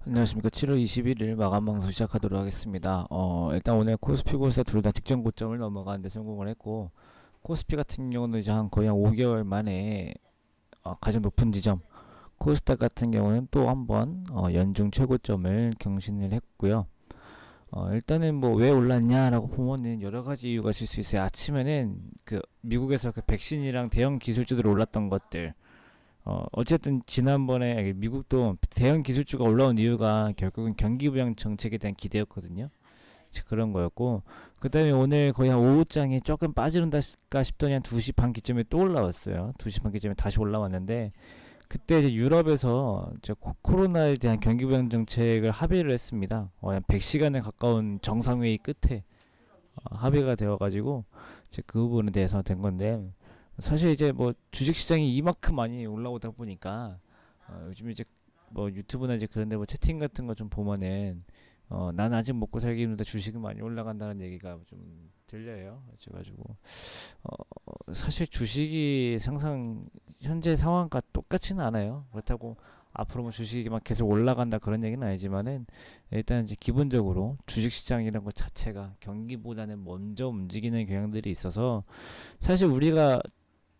안녕하십니까. 7월 21일 마감 방송 시작하도록 하겠습니다. 일단 오늘 코스피 고스닥 둘 다 직전 고점을 넘어가는데 성공을 했고, 코스피 같은 경우는 이제 한 거의 5개월 만에 가장 높은 지점, 코스닥 같은 경우는 또 한번 연중 최고점을 경신을 했고요. 일단은 뭐 왜 올랐냐라고 보면은 여러 가지 이유가 있을 수 있어요. 아침에는 그 미국에서 그 백신이랑 대형 기술주들 올랐던 것들, 어쨌든 지난번에 미국도 대형 기술주가 올라온 이유가 결국은 경기 부양 정책에 대한 기대였거든요. 그런 거였고, 그 다음에 오늘 거의 한 오후장에 조금 빠지는다 싶더니 한 2시 반 기점에 또 올라왔어요. 2시 반 기점에 다시 올라왔는데, 그때 이제 유럽에서 이제 코로나에 대한 경기 부양 정책을 합의를 했습니다. 한 100시간에 가까운 정상회의 끝에 합의가 되어가지고 이제 그 부분에 대해서 된 건데, 사실 이제 뭐 주식시장이 이만큼 많이 올라오다 보니까 요즘 이제 뭐 유튜브나 이제 그런데 뭐 채팅 같은 거 좀 보면은 난 아직 먹고 살기 힘든데 주식은 많이 올라간다는 얘기가 좀 들려요. 그래가지고 사실 주식이 항상 현재 상황과 똑같지는 않아요. 그렇다고 앞으로 뭐 주식이 막 계속 올라간다 그런 얘기는 아니지만은, 일단 이제 기본적으로 주식시장이라는 것 자체가 경기보다는 먼저 움직이는 경향들이 있어서, 사실 우리가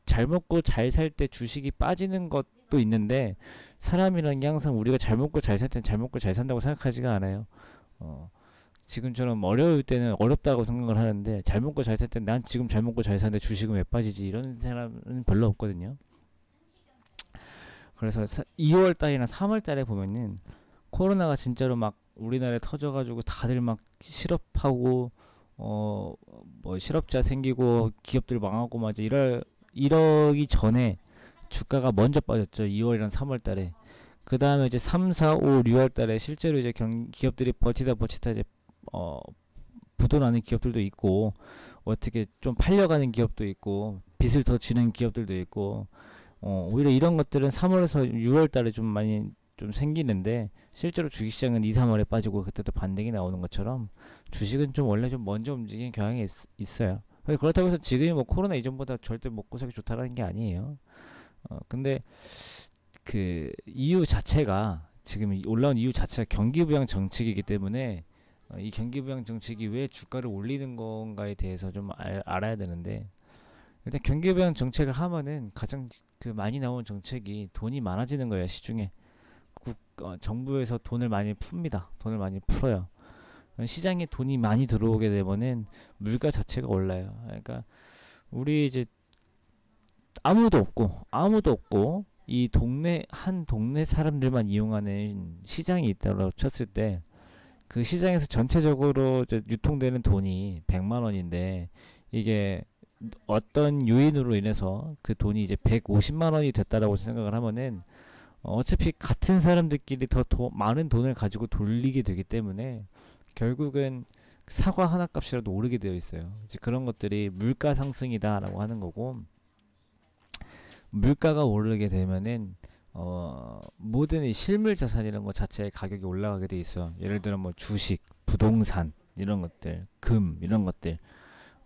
잘 먹고 잘 살 때 주식이 빠지는 것도 있는데, 사람이라는 게 항상 우리가 잘 먹고 잘 살 때는 잘 먹고 잘 산다고 생각하지가 않아요. 어, 지금처럼 어려울 때는 어렵다고 생각을 하는데, 잘 먹고 잘 살 때는 난 지금 잘 먹고 잘 사는데 주식은 왜 빠지지, 이런 사람은 별로 없거든요. 그래서 2월 달이나 3월 달에 보면은 코로나가 진짜로 막 우리나라에 터져가지고 다들 막 실업하고 뭐 실업자 생기고 기업들 망하고 막 이제 이러기 전에 주가가 먼저 빠졌죠. 2월이랑 3월 달에. 그 다음에 이제 3, 4, 5, 6월 달에 실제로 이제 기업들이 버티다 이제 어 부도나는 기업들도 있고, 어떻게 좀 팔려가는 기업도 있고, 빚을 더 지는 기업들도 있고, 오히려 이런 것들은 3월에서 6월 달에 좀 많이 좀 생기는데, 실제로 주식시장은 2, 3월에 빠지고 그때도 반등이 나오는 것처럼 주식은 좀 원래 좀 먼저 움직이는 경향이 있어요. 그렇다고 해서 지금이 뭐 코로나 이전보다 절대 먹고 살기 좋다라는 게 아니에요. 근데 그 이유 자체가, 지금 올라온 이유 자체가 경기 부양 정책이기 때문에, 이 경기 부양 정책이 왜 주가를 올리는 건가에 대해서 좀 알아야 되는데, 일단 경기 부양 정책을 하면은 가장 그 많이 나오는 정책이 돈이 많아지는 거예요. 시중에 정부에서 돈을 많이 풉니다. 돈을 많이 풀어요. 시장에 돈이 많이 들어오게 되면은 물가 자체가 올라요. 그러니까 우리 이제 아무도 없고 이 동네 한 동네 사람들만 이용하는 시장이 있다고 쳤을 때, 그 시장에서 전체적으로 이제 유통되는 돈이 100만 원인데, 이게 어떤 요인으로 인해서 그 돈이 이제 150만 원이 됐다라고 생각을 하면은, 어차피 같은 사람들끼리 더 많은 돈을 가지고 돌리게 되기 때문에 결국은 사과 하나 값이라도 오르게 되어 있어요. 이제 그런 것들이 물가 상승이다라고 하는 거고, 물가가 오르게 되면은 모든 이 실물 자산 이런 것 자체의 가격이 올라가게 돼 있어. 예를 들어 뭐 주식, 부동산 이런 것들, 금 이런 것들,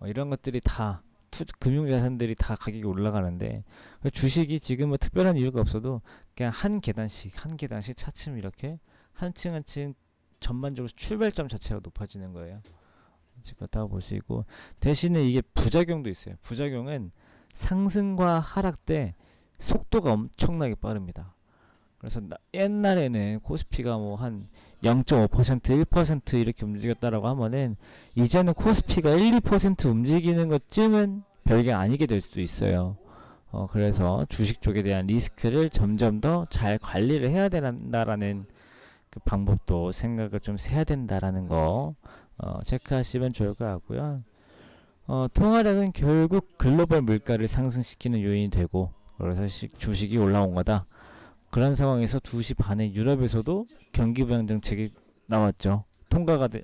이런 것들이 다 금융자산들이 다 가격이 올라가는데, 주식이 지금 뭐 특별한 이유가 없어도 그냥 한 계단씩 차츰 이렇게 한 층 한 층 전반적으로 출발점 자체가 높아지는 거예요. 그렇다고 볼 수 있고, 대신에 이게 부작용도 있어요. 부작용은 상승과 하락 때 속도가 엄청나게 빠릅니다. 그래서 옛날에는 코스피가 뭐 한 0.5%, 1% 이렇게 움직였다라고 하면은, 이제는 코스피가 1, 2% 움직이는 것쯤은 별게 아니게 될 수도 있어요. 그래서 주식 쪽에 대한 리스크를 점점 더 잘 관리를 해야 된다라는 그 방법도 생각을 좀 해야 된다라는 거 체크하시면 좋을 것 같고요. 통화량은 결국 글로벌 물가를 상승시키는 요인이 되고, 그래서 주식이 올라온 거다. 그런 상황에서 2시 반에 유럽에서도 경기 부양 정책이 나왔죠.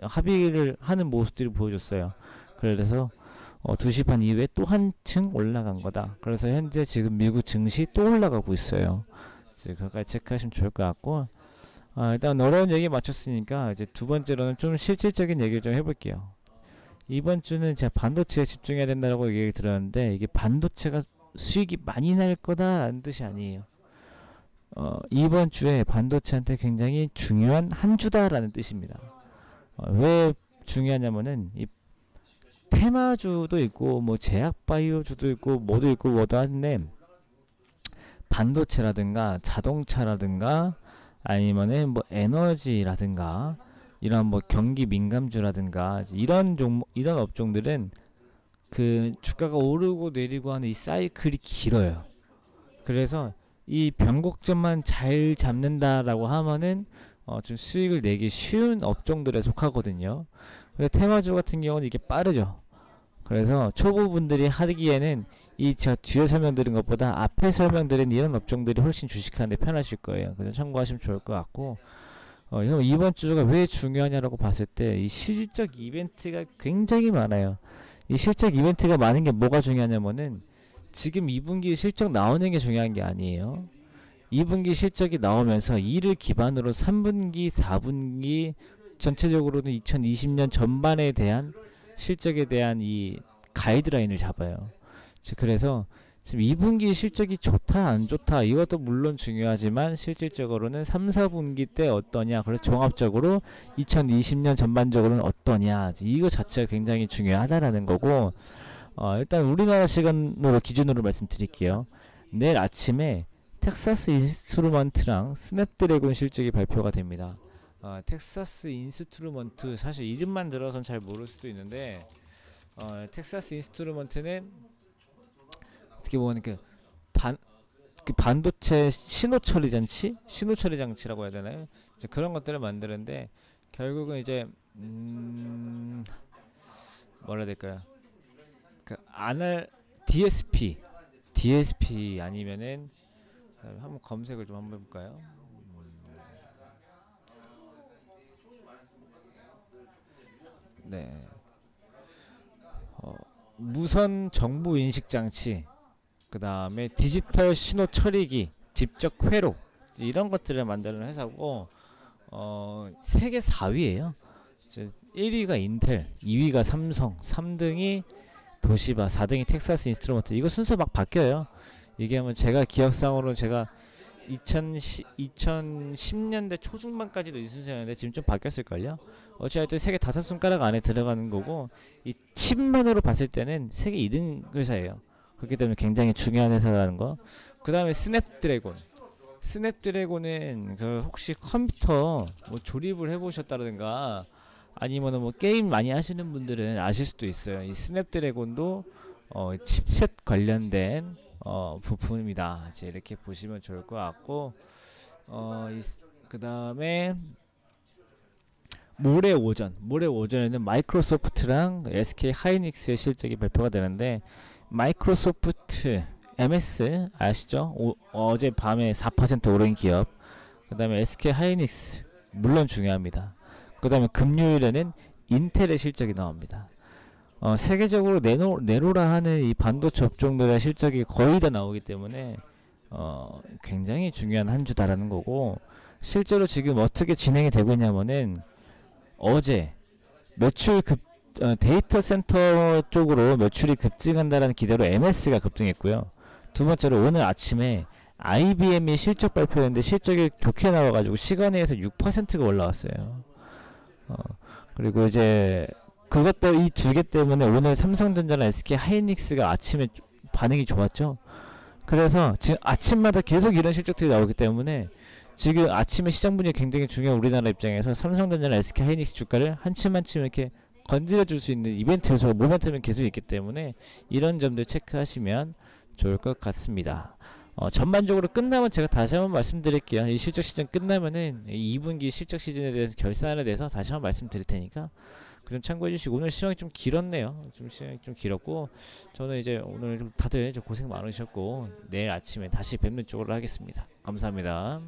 합의를 하는 모습들이 보여줬어요. 그래서 2시 반 이후에 또 한층 올라간 거다. 그래서 현재 지금 미국 증시 또 올라가고 있어요. 그까지 체크하시면 좋을 것 같고, 일단 어려운 얘기 마쳤으니까 이제 두 번째로는 좀 실질적인 얘기를 좀 해볼게요. 이번 주는 제가 반도체에 집중해야 된다고 얘기를 들었는데, 이게 반도체가 수익이 많이 날 거다라는 뜻이 아니에요. 이번 주에 반도체한테 굉장히 중요한 한 주다라는 뜻입니다. 왜 중요하냐면은 이 테마주도 있고 뭐 제약바이오주도 있고 뭐도 있고 뭐도 한데 반도체라든가 자동차라든가 아니면은 뭐 에너지라든가 이런 뭐 경기 민감주라든가 이런 종목 이런 업종들은 그 주가가 오르고 내리고 하는 이 사이클이 길어요. 그래서 이 변곡점만 잘 잡는다라고 하면은 좀 수익을 내기 쉬운 업종들에 속하거든요. 근데 테마주 같은 경우는 이게 빠르죠. 그래서 초보분들이 하기에는 이 제가 뒤에 설명드린 것보다 앞에 설명드린 이런 업종들이 훨씬 주식하는데 편하실 거예요. 그래서 참고하시면 좋을 것 같고, 이번 주가 왜 중요하냐라고 봤을 때 이 실적 이벤트가 굉장히 많아요. 이 실적 이벤트가 많은 게 뭐가 중요하냐면은 지금 2분기 실적 나오는 게 중요한 게 아니에요. 2분기 실적이 나오면서 이를 기반으로 3분기, 4분기 전체적으로는 2020년 전반에 대한 실적에 대한 이 가이드라인을 잡아요. 그래서 지금 2분기 실적이 좋다 안 좋다 이것도 물론 중요하지만 실질적으로는 3, 4분기 때 어떠냐, 그래서 종합적으로 2020년 전반적으로는 어떠냐, 이거 자체가 굉장히 중요하다라는 거고, 일단 우리나라 시간으로 기준으로 말씀드릴게요. 내일 아침에 텍사스 인스트루먼트랑 스냅드래곤 실적이 발표가 됩니다. 텍사스 인스트루먼트 사실 이름만 들어선 잘 모를 수도 있는데 텍사스 인스트루먼트는 어떻게 보면 그 반도체 신호처리 장치라고 해야 되나요? 이제 그런 것들을 만드는데 결국은 이제 뭐라 해야 될까요? 그 안할 DSP 아니면은 한번 검색을 좀 한번 해볼까요? 네. 무선 정보 인식 장치, 그 다음에 디지털 신호 처리기, 직접 회로, 이런 것들을 만드는 회사고, 세계 4위에요. 1위가 인텔, 2위가 삼성, 3등이 도시바, 4등이 텍사스 인스트루먼트. 이거 순서 막 바뀌어요. 이게 뭐 제가 기억상으로 제가 2010년대 초중반까지도 이 순서였는데 지금 좀 바뀌었을걸요. 어찌됐든 세계 5손가락 안에 들어가는 거고, 이 칩만으로 봤을 때는 세계 2등 회사예요. 그렇기 때문에 굉장히 중요한 회사라는 거. 그 다음에 스냅드래곤은 그 혹시 컴퓨터 뭐 조립을 해보셨다든가 아니면은 뭐 게임 많이 하시는 분들은 아실 수도 있어요. 이 스냅드래곤도 칩셋 관련된 부품입니다. 이제 이렇게 보시면 좋을 것 같고, 그 다음에 모레 오전에는 마이크로소프트랑 SK 하이닉스의 실적이 발표가 되는데, 마이크로소프트 MS 아시죠? 어제 밤에 4% 오른 기업. 그 다음에 SK 하이닉스 물론 중요합니다. 그 다음에 금요일에는 인텔의 실적이 나옵니다. 세계적으로 내로라 하는 이 반도체 업종들의 실적이 거의 다 나오기 때문에 굉장히 중요한 한 주다라는 거고, 실제로 지금 어떻게 진행이 되고 있냐면은 어제 매출 데이터 센터 쪽으로 매출이 급증한다는 기대로 MS가 급등했고요. 두 번째로 오늘 아침에 IBM이 실적 발표했는데 실적이 좋게 나와가지고 시간에서 6%가 올라왔어요. 그리고 이제 그것도 이 두 개 때문에 오늘 삼성전자나 SK 하이닉스가 아침에 반응이 좋았죠. 그래서 지금 아침마다 계속 이런 실적들이 나오기 때문에 지금 아침에 시장 분위기 굉장히 중요한 우리나라 입장에서 삼성전자나 SK 하이닉스 주가를 한침 한침 이렇게 건드려 줄 수 있는 이벤트에서 모멘텀이 계속 있기 때문에 이런 점들 체크하시면 좋을 것 같습니다. 전반적으로 끝나면 제가 다시 한번 말씀드릴게요. 이 실적 시즌 끝나면은 2분기 실적 시즌에 대해서 결산에 대해서 다시 한번 말씀드릴 테니까 그럼 참고해 주시고, 오늘 시간이 좀 길었네요. 시간이 좀 길었고, 저는 이제 오늘 좀 다들 고생 많으셨고 내일 아침에 다시 뵙는 쪽으로 하겠습니다. 감사합니다.